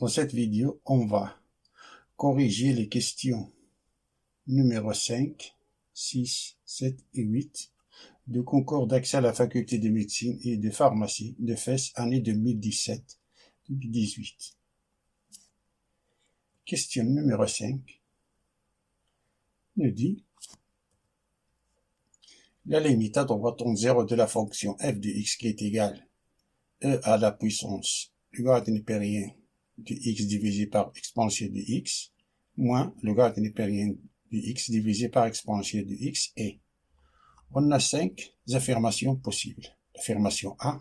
Dans cette vidéo, on va corriger les questions numéro 5, 6, 7 et 8 du concours d'accès à la faculté de médecine et de pharmacie de FES année 2017-2018. Question numéro 5 nous dit la limite à droite en 0 de la fonction f de x qui est égale e à la puissance logarithme népérien de x divisé par exponentielle de x moins le logarithme népérien de x divisé par exponentielle de x est. On a 5 affirmations possibles. L'affirmation A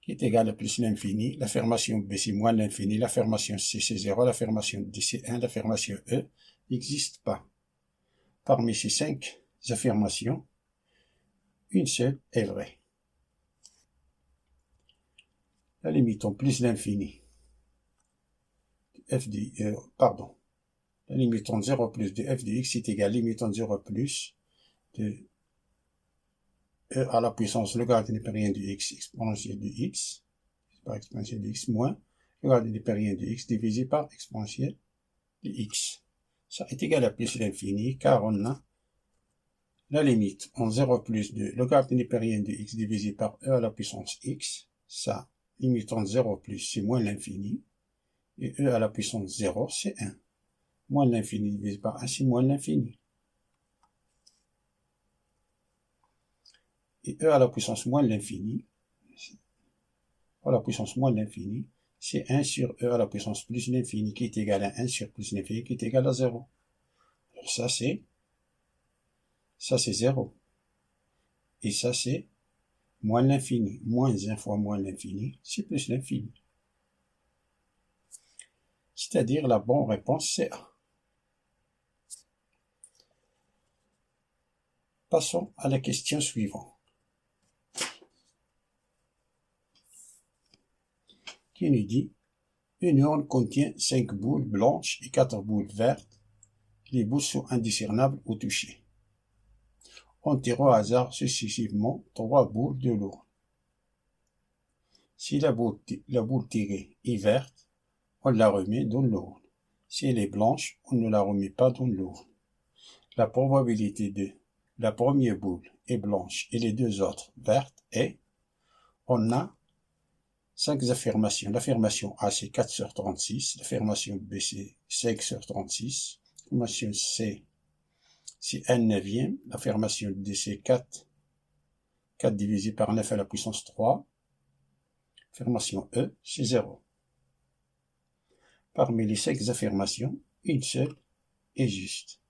qui est égale à plus l'infini, l'affirmation B c'est moins l'infini, l'affirmation C c'est 0, l'affirmation D c'est 1, l'affirmation E n'existe pas. Parmi ces 5 affirmations, une seule est vraie. La limite en plus l'infini f de la limite en 0 plus de f de x est égale à la limite en 0 plus de e à la puissance logarithme népérien de x exponentielle de x par exponentielle de x moins logarithme népérien de x divisé par exponentielle de x. Ça est égal à plus l'infini car on a la limite en 0 plus de logarithme népérien de x divisé par e à la puissance x. Ça, limite en 0 plus c'est moins l'infini et e à la puissance 0 c'est 1. Moins l'infini divisé par 1 c'est moins l'infini. Et e à la puissance moins l'infini, à la puissance moins l'infini, c'est 1 sur e à la puissance plus l'infini qui est égal à 1 sur plus l'infini qui est égal à 0. Alors ça c'est 0. Et ça c'est moins l'infini. Moins 1 fois moins l'infini, c'est plus l'infini. C'est-à-dire la bonne réponse c'est A. Passons à la question suivante. Qui nous dit une urne contient 5 boules blanches et 4 boules vertes. Les boules sont indiscernables au toucher. On tire au hasard successivement 3 boules de l'urne. Si la boule tirée est verte, on la remet dans l'urne. Si elle est blanche, on ne la remet pas dans l'urne. La probabilité de la première boule est blanche et les deux autres vertes est, on a 5 affirmations. L'affirmation A c'est 4 sur 36, l'affirmation B c'est 5 sur 36, l'affirmation C c'est 1 neuvième, l'affirmation D c'est 4 divisé par 9 à la puissance 3, l'affirmation E c'est 0. Parmi les 5 affirmations, une seule est juste.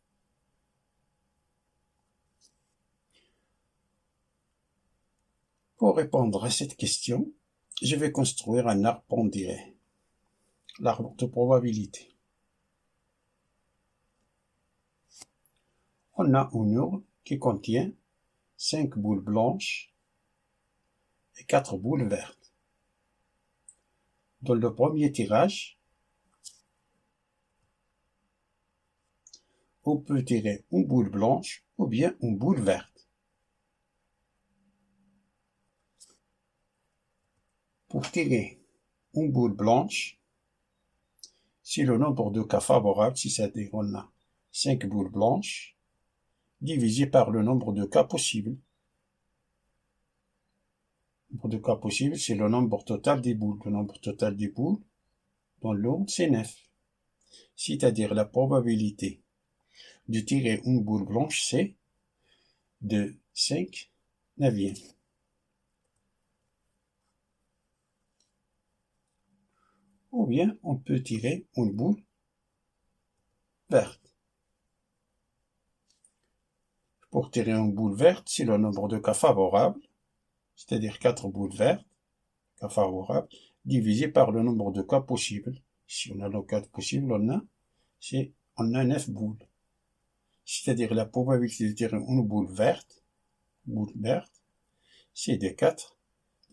Pour répondre à cette question, je vais construire un arbre pondéré, l'arbre de probabilité. On a une urne qui contient 5 boules blanches et 4 boules vertes. Dans le premier tirage, on peut tirer une boule blanche ou bien une boule verte. Pour tirer une boule blanche, c'est le nombre de cas favorables, c'est-à-dire on a 5 boules blanches, divisé par le nombre de cas possibles. Le nombre de cas possibles, c'est le nombre total des boules. Le nombre total des boules dans l'urne, c'est 9. C'est-à-dire la probabilité de tirer une boule blanche, c'est de 5 neuvièmes. Ou bien on peut tirer une boule verte. Pour tirer une boule verte, c'est le nombre de cas favorables, c'est-à-dire 4 boules vertes, cas favorables, divisé par le nombre de cas possibles. Si on a le cas possible, on a 9 boules. C'est-à-dire la probabilité de tirer une boule verte, c'est de 4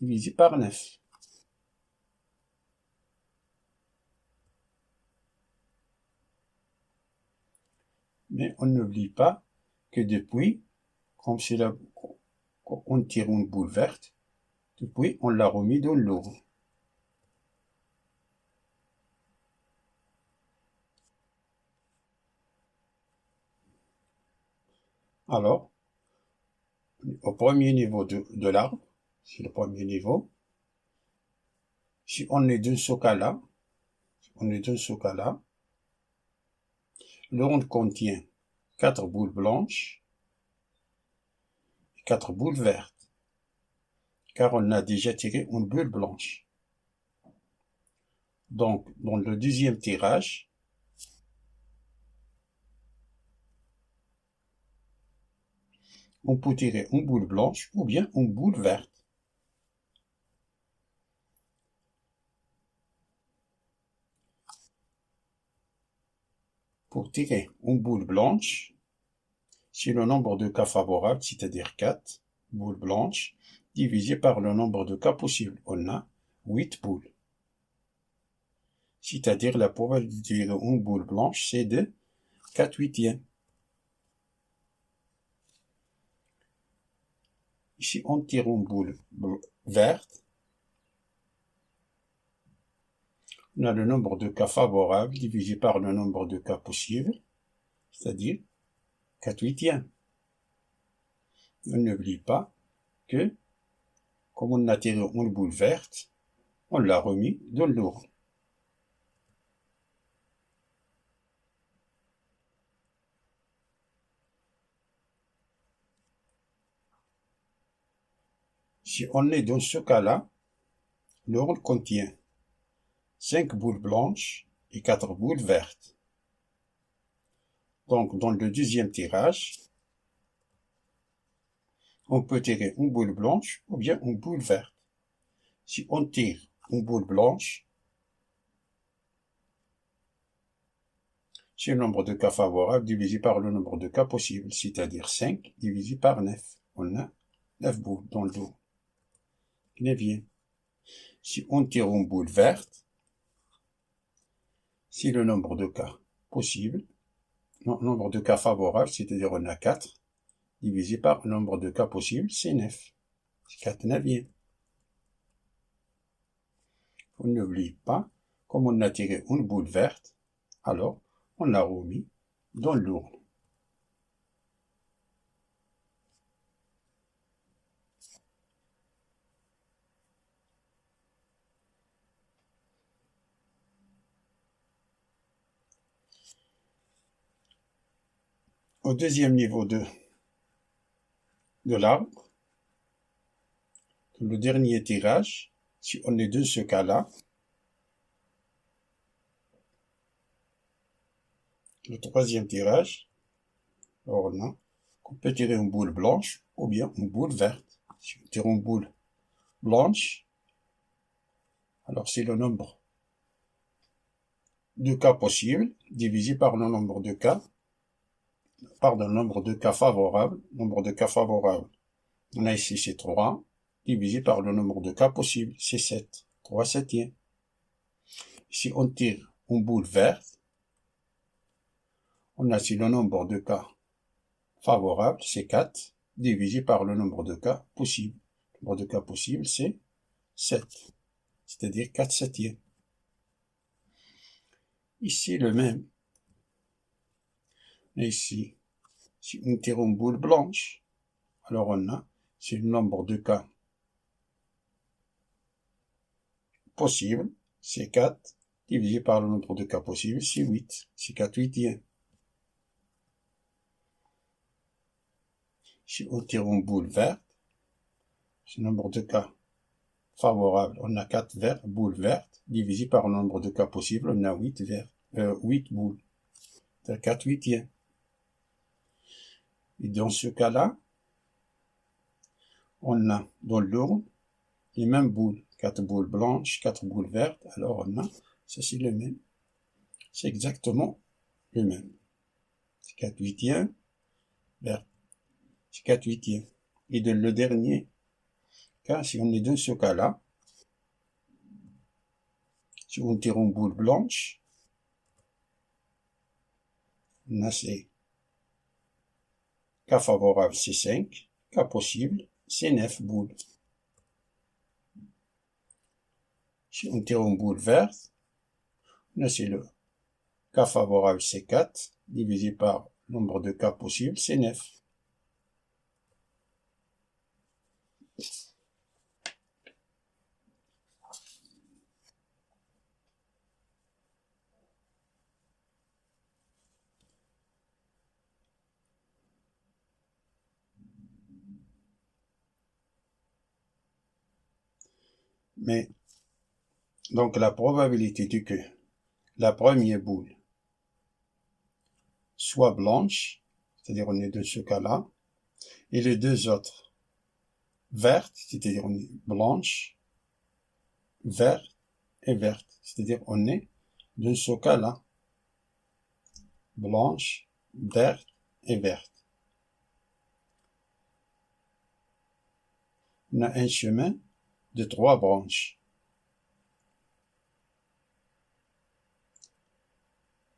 divisé par 9. Mais on n'oublie pas que depuis, comme c'est là, on tire une boule verte, depuis on l'a remis dans l'urne. Alors, au premier niveau de l'arbre, c'est le premier niveau, si on est dans ce cas-là, le rond contient 4 boules blanches et 4 boules vertes, car on a déjà tiré une boule blanche. Donc, dans le deuxième tirage, on peut tirer une boule blanche ou bien une boule verte. Pour tirer une boule blanche, si le nombre de cas favorables, c'est-à-dire 4 boules blanches, divisé par le nombre de cas possibles, on a 8 boules. C'est-à-dire la probabilité de tirer une boule blanche, c'est de 4 huitièmes. Ici, on tire une boule verte. On a le nombre de cas favorables divisé par le nombre de cas possibles, c'est-à-dire 4 huitièmes. On n'oublie pas que, comme on a tiré une boule verte, on l'a remis dans l'urne. Si on est dans ce cas-là, l'urne contient 5 boules blanches et 4 boules vertes. Donc, dans le deuxième tirage, on peut tirer une boule blanche ou bien une boule verte. Si on tire une boule blanche, c'est le nombre de cas favorables divisé par le nombre de cas possibles, c'est-à-dire 5 divisé par 9. On a 9 boules dans le dos. 9e. Si on tire une boule verte, c'est le nombre de cas possibles, nombre de cas favorables, c'est-à-dire on a 4, divisé par le nombre de cas possibles, c'est 9. C'est 4 neuvièmes. On n'oublie pas, comme on a tiré une boule verte, alors on l'a remis dans l'urne. Au deuxième niveau de l'arbre, le dernier tirage, si on est dans ce cas-là, le troisième tirage, alors on peut tirer une boule blanche ou bien une boule verte. Si on tire une boule blanche, alors c'est le nombre de cas possibles divisé par le nombre de cas, pardon, le nombre de cas favorables. Nombre de cas favorables, on a ici c'est 3, divisé par le nombre de cas possibles, c'est 7. 3 septièmes. Si on tire une boule verte, on a ici le nombre de cas favorables, c'est 4, divisé par le nombre de cas possibles. Le nombre de cas possibles, c'est 7, c'est-à-dire 4 septièmes. Ici, le même. Et ici, si on tire une boule blanche, alors on a, c'est le nombre de cas possibles, c'est 4, divisé par le nombre de cas possibles, c'est 8, c'est 4 huitièmes. Si on tire une boule verte, c'est le nombre de cas favorables, on a 4 boules vertes, divisé par le nombre de cas possibles, on a 8 boules, c'est 4 huitièmes. Et dans ce cas-là, on a dans l'urne les mêmes boules, 4 boules blanches, 4 boules vertes, alors on a, ça c'est le même, c'est exactement le même. C'est 4 huitièmes, vert, c'est 4 huitièmes. Et dans le dernier cas, si on est dans ce cas-là, si on tire une boule blanche, on a ces cas favorables, c'est 5, cas possible, c'est 9 boules. Si on tire une boule verte, on a le cas favorable, c'est 4, divisé par le nombre de cas possibles, c'est 9. Mais, donc la probabilité que la première boule soit blanche, c'est-à-dire on est dans ce cas-là, et les deux autres vertes, c'est-à-dire on est blanche, verte et verte, c'est-à-dire on est dans ce cas-là, blanche, verte et verte. On a un chemin de 3 branches.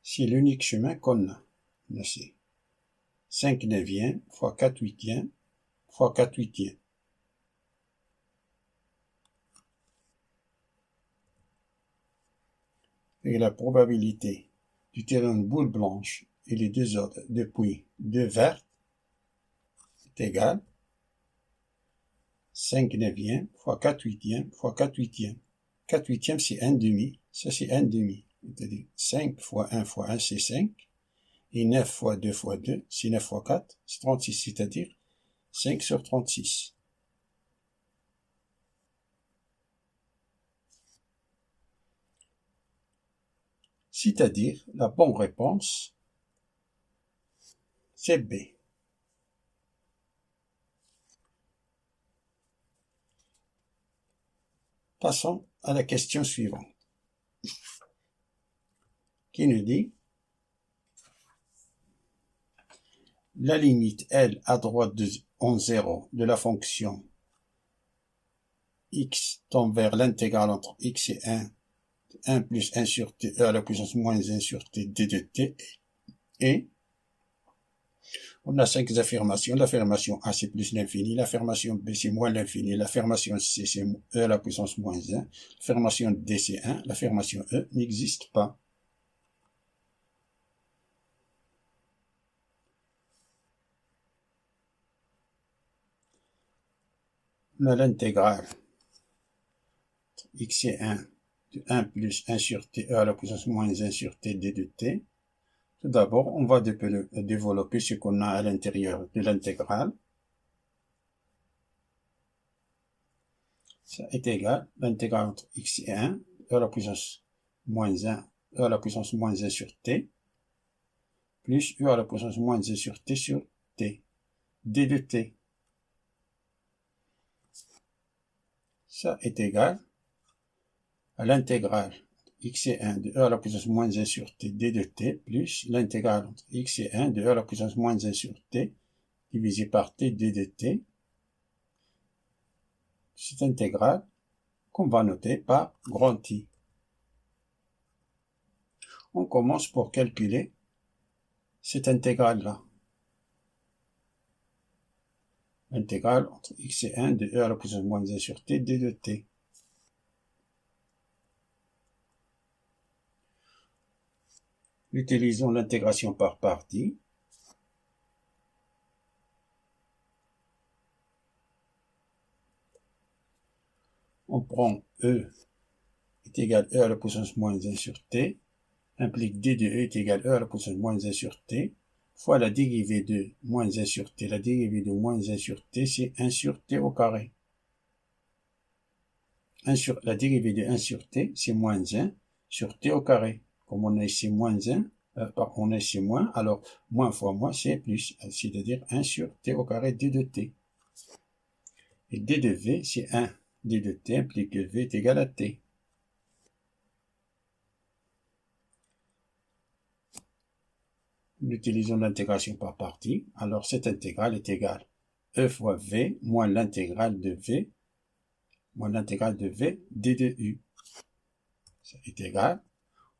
C'est l'unique chemin qu'on a. C'est 5 neuvièmes fois 4 huitièmes fois 4 huitièmes. Et la probabilité du tirer une boule blanche et les deux autres depuis 2 vertes est égale 5 neuvièmes fois 4 huitièmes fois 4 huitièmes. 4 huitièmes c'est 1 demi, ça c'est 1 demi. C'est-à-dire 5 fois 1 fois 1 c'est 5. Et 9 fois 2 fois 2, c'est 9 fois 4, c'est 36, c'est-à-dire 5 sur 36. C'est-à-dire, la bonne réponse, c'est B. Passons à la question suivante, qui nous dit la limite L à droite en 0 de la fonction x tend vers l'intégrale entre x et 1 plus 1 sur t, e à la puissance moins 1 sur t, d de t, et on a 5 affirmations. L'affirmation A, c'est plus l'infini. L'affirmation B, c'est moins l'infini. L'affirmation C, c'est e à la puissance moins 1. L'affirmation D, c'est 1. L'affirmation E n'existe pas. On a l'intégrale x et 1 de 1 plus 1 sur t, e à la puissance moins 1 sur t, d de t. Tout d'abord, on va développer ce qu'on a à l'intérieur de l'intégrale. Ça est égal, l'intégrale entre x et 1, e à la puissance moins 1, e à la puissance moins 1 sur t, plus e à la puissance moins 1 sur t, d de t. Ça est égal à l'intégrale x et 1 de e à la puissance moins 1 sur t, d de t, plus l'intégrale entre x et 1 de e à la puissance moins 1 sur t, divisé par t, d de t. Cette intégrale qu'on va noter par grand I. On commence pour calculer cette intégrale-là. L'intégrale entre x et 1 de e à la puissance moins 1 sur t, d de t. Utilisons l'intégration par partie. On prend e est égal à e à la puissance moins 1 sur t, implique d de e est égal à e à la puissance moins 1 sur t, fois la dérivée de moins 1 sur t. La dérivée de moins 1 sur t, c'est 1 sur t au carré. La dérivée de 1 sur t, c'est moins 1 sur t au carré. Comme on a ici moins 1, on a ici moins, alors moins fois moins, c'est plus, c'est-à-dire 1 sur t au carré d de t. Et d de v, c'est 1. d de t implique que v est égal à t. Nous utilisons l'intégration par partie. Alors cette intégrale est égale e fois v moins l'intégrale de v d de u. Ça est égal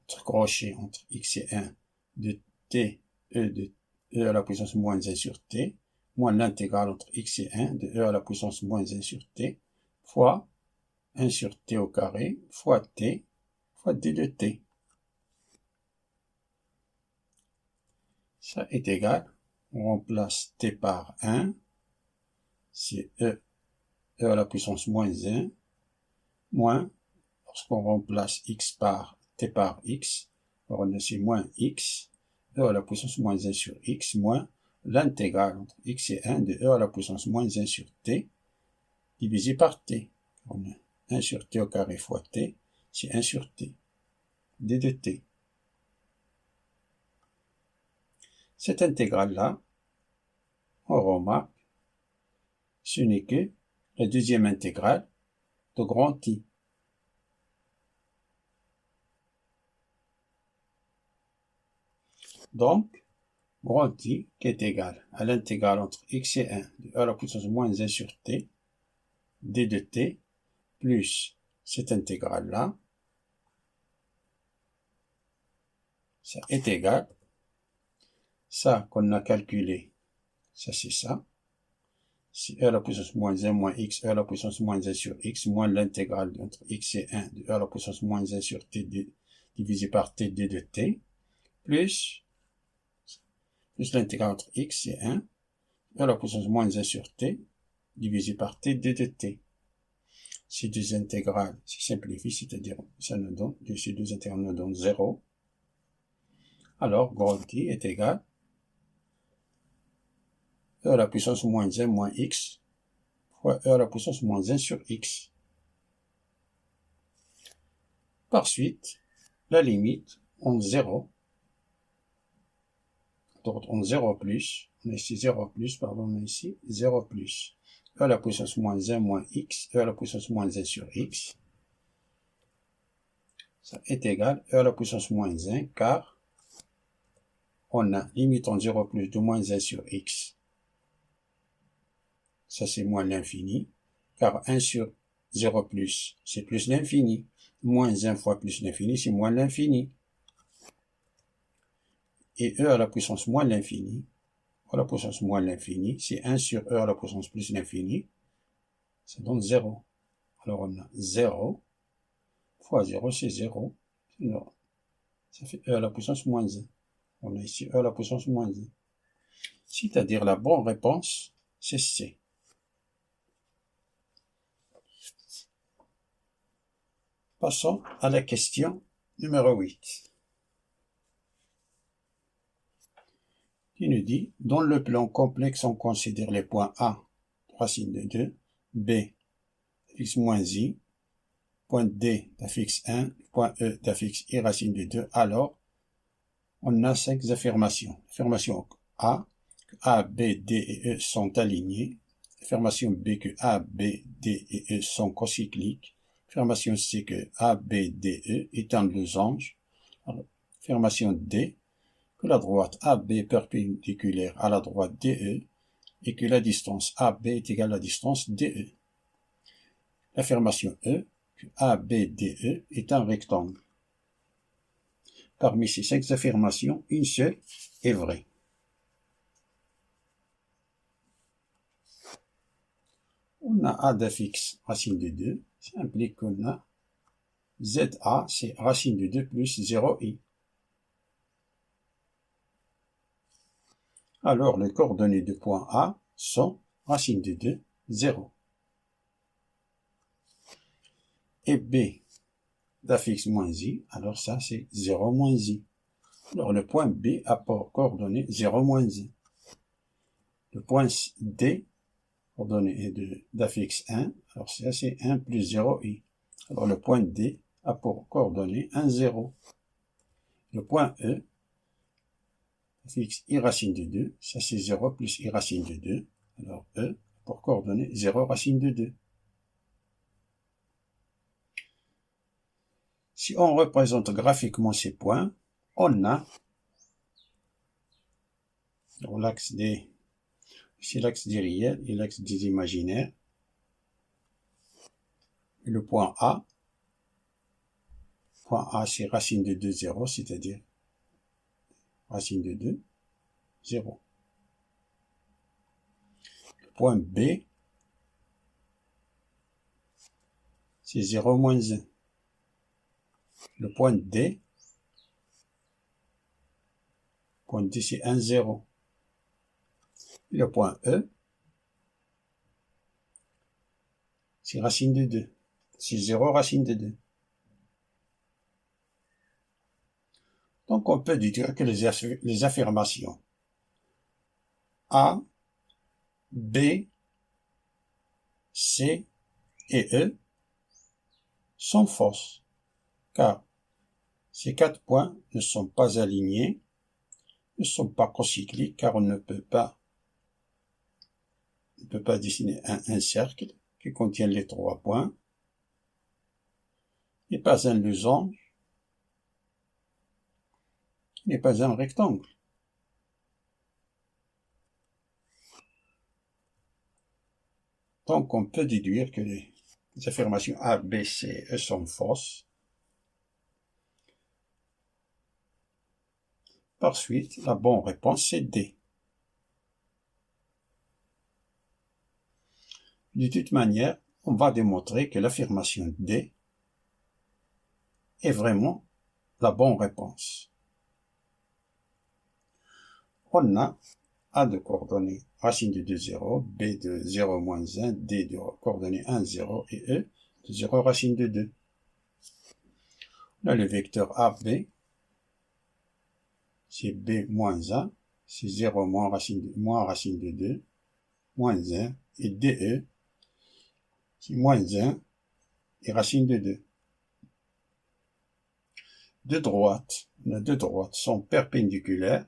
entre crochet entre x et 1 de t de e à la puissance moins 1 sur t moins l'intégrale entre x et 1 de e à la puissance moins 1 sur t fois 1 sur t au carré fois t fois d de t. Ça est égal, on remplace t par 1, c'est e à la puissance moins 1, moins, lorsqu'on remplace x par t par x, on a c'est moins x, e à la puissance moins 1 sur x, moins l'intégrale entre x et 1 de e à la puissance moins 1 sur t, divisé par t. On a 1 sur t au carré fois t, c'est 1 sur t, d de t. Cette intégrale-là, on remarque, ce n'est que la deuxième intégrale de grand I. Donc, grand I qui est égal à l'intégrale entre x et 1 de e à la puissance moins 1 sur t, d de t, plus cette intégrale-là, ça est égal, ça qu'on a calculé, ça c'est ça, c'est e à la puissance moins 1 moins x, e à la puissance moins 1 sur x, moins l'intégrale entre x et 1 de e à la puissance moins 1 sur t divisé par t d de t, plus l'intégrale entre x et 1, e à la puissance moins 1 sur t, divisé par t d de t. Ces deux intégrales se simplifient, c'est-à-dire ça nous donne, ces deux intégrales nous donnent 0. Alors, grand I est égal e à la puissance moins 1 moins x fois e à la puissance moins 1 sur x. Par suite, la limite en 0, donc en 0 plus, on a ici 0 plus, pardon, on a ici 0 plus, e à la puissance moins 1 moins x, e à la puissance moins 1 sur x, ça est égal e à la puissance moins 1, car on a limite en 0 plus de moins 1 sur x, ça c'est moins l'infini, car 1 sur 0 plus, c'est plus l'infini, moins 1 fois plus l'infini, c'est moins l'infini. Et e à la puissance moins l'infini, à la puissance moins l'infini, c'est 1 sur e à la puissance plus l'infini, ça donne 0. Alors on a 0 fois 0, c'est 0. Ça fait e à la puissance moins 1. On a ici e à la puissance moins 1. C'est-à-dire la bonne réponse, c'est C. Passons à la question numéro 8. Qui nous dit, dans le plan complexe, on considère les points A, racine de 2, B, x moins i, point D d'affixe 1, point E d'affixe i racine de 2, alors on a 5 affirmations. Affirmation A, que A, B, D et E sont alignés. Affirmation B, que A, B, D et E sont cocycliques. Affirmation C, que A, B, D, E est un losange. Affirmation D, que la droite AB perpendiculaire à la droite DE et que la distance AB est égale à la distance DE. L'affirmation E, que ABDE est un rectangle. Parmi ces 5 affirmations, une seule est vraie. On a A d'affixe racine de 2, ça implique qu'on a ZA, c'est racine de 2 plus 0i. Alors, les coordonnées de point A sont racine de 2, 0. Et B d'affixe moins i, alors ça c'est 0 moins i. Alors le point B a pour coordonnée 0 moins i. Le point D, coordonnée d'affixe 1, alors ça c'est 1 plus 0i. Alors le point D a pour coordonnée 1, 0. Le point E, affixe i racine de 2, ça c'est 0 plus i racine de 2. Alors E pour coordonnée 0 racine de 2. Si on représente graphiquement ces points, on a, dans l'axe des, c'est l'axe des réels et l'axe des imaginaires, le point A c'est racine de 2, 0, c'est-à-dire racine de 2, 0. Le point B, c'est 0 moins 1. Le point D c'est 1, 0. Le point E, c'est racine de 2. C'est 0 racine de 2. Donc on peut dire que les affirmations A, B, C et E sont fausses, car ces 4 points ne sont pas alignés, ne sont pas cocycliques, car on ne peut pas dessiner un cercle qui contient les 3 points, n'est pas un losange, n'est pas un rectangle. Donc on peut déduire que les affirmations A, B, C et E sont fausses. Par suite, la bonne réponse c'est D. De toute manière, on va démontrer que l'affirmation D est vraiment la bonne réponse. On a A de coordonnées racine de 2, 0, B de 0, moins 1, D de coordonnées 1, 0 et E de 0, racine de 2. On a le vecteur AB, c'est B moins 1, c'est 0 moins racine de 2, moins 1, et DE, c'est moins 1 et racine de 2. Deux droites sont perpendiculaires,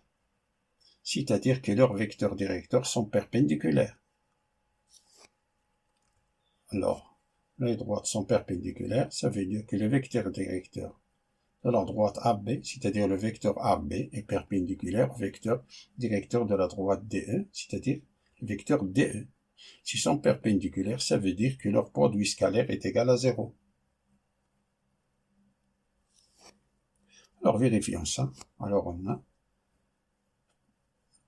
c'est-à-dire que leurs vecteurs directeurs sont perpendiculaires. Alors, les droites sont perpendiculaires, ça veut dire que le vecteur directeur de la droite AB, c'est-à-dire le vecteur AB, est perpendiculaire au vecteur directeur de la droite DE, c'est-à-dire le vecteur DE. S'ils sont perpendiculaires, ça veut dire que leur produit scalaire est égal à 0. Alors vérifions ça. Alors on a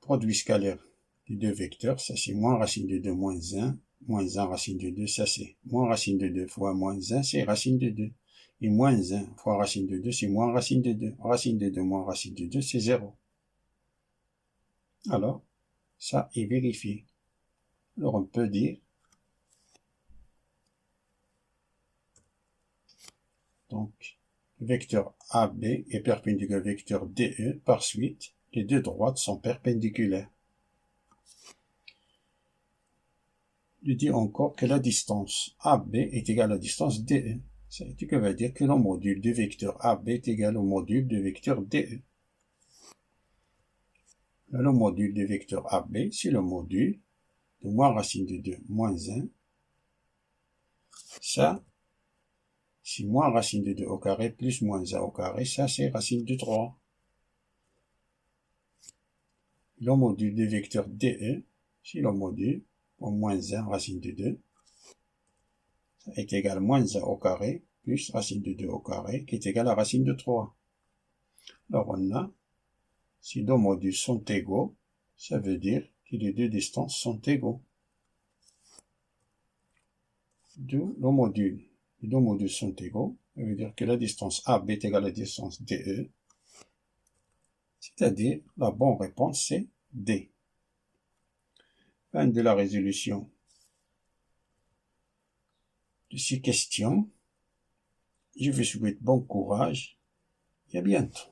produit scalaire des deux vecteurs, ça c'est moins racine de 2 moins 1, moins 1 racine de 2, ça c'est moins racine de 2 fois moins 1, c'est racine de 2. Et moins 1 fois racine de 2, c'est moins racine de 2. Racine de 2 moins racine de 2, c'est 0. Alors, ça est vérifié. Alors on peut dire, donc, le vecteur AB est perpendiculaire au vecteur DE, par suite, les deux droites sont perpendiculaires. Je dis encore que la distance AB est égale à la distance DE. Ce qui veut dire que le module du vecteur AB est égal au module du vecteur DE. Le module du vecteur AB, c'est le module de moins racine de 2 moins 1. Ça, c'est moins racine de 2 au carré plus moins 1 au carré. Ça, c'est racine de 3. Le module du vecteur DE, c'est le module au moins 1 racine de 2. Ça est égal à moins 1 au carré plus racine de 2 au carré, qui est égal à racine de 3. Alors on a, si deux modules sont égaux, ça veut dire que les deux distances sont égaux. D'où les deux modules sont égaux, ça veut dire que la distance AB est égale à la distance DE, c'est-à-dire la bonne réponse c'est D. Fin de la résolution de ces questions. Je vous souhaite bon courage et à bientôt.